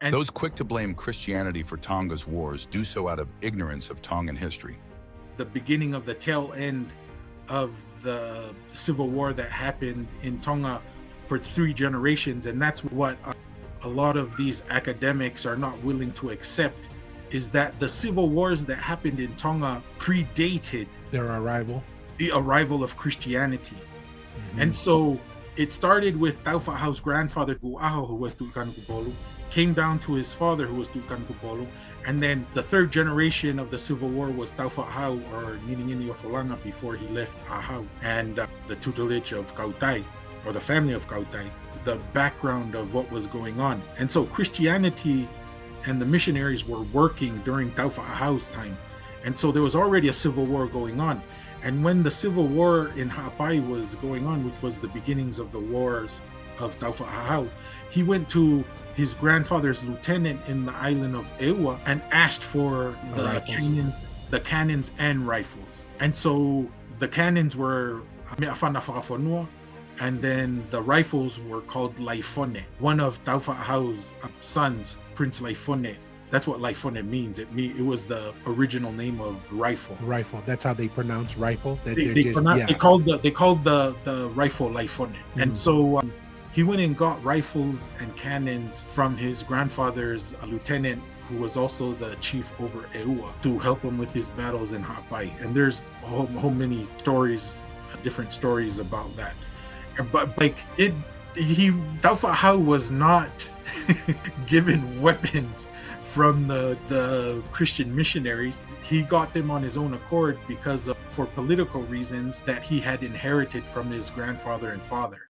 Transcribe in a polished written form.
And Those quick to blame Christianity for Tonga's wars do so out of ignorance of Tongan history. the beginning of the tail end of the civil war that happened in Tonga for 3 generations, and that's what a lot of these academics are not willing to accept, is that the civil wars that happened in Tonga predated Their arrival. the arrival of Christianity. And so it started with Taufa'ahau's grandfather, Taufa'ahau, who was Tu'kan Kupolu, came down to his father, who was Tu'kan Kupolu, and then the 3rd generation of the Civil War was Taufa'ahau, or Niningini Ofolanga, before he left Ahau, and the tutelage of Kautai, or the family of Kautai, the background of what was going on. And so Christianity and the missionaries were working during Taufa'ahau's time. And so there was already a civil war going on. And when the civil war in Ha'apai was going on, which was the beginnings of the wars of Taufa'ahau, he went to his grandfather's lieutenant in the island of Ewa and asked for the cannons and rifles. And so the cannons were Me'afana, and then the rifles were called Laifone. One of Taufa'ahau's sons, Prince Laifone, that's what Laifone means. It was the original name of rifle. Rifle. That's how they pronounce rifle. That They called the rifle Laifone. And so he went and got rifles and cannons from his grandfather's lieutenant, who was also the chief over Eua, to help him with his battles in Ha'apai. And there's a whole many stories, different stories about that. But Taufa'ahau was not given weapons from the Christian missionaries. He got them on his own accord for political reasons that he had inherited from his grandfather and father.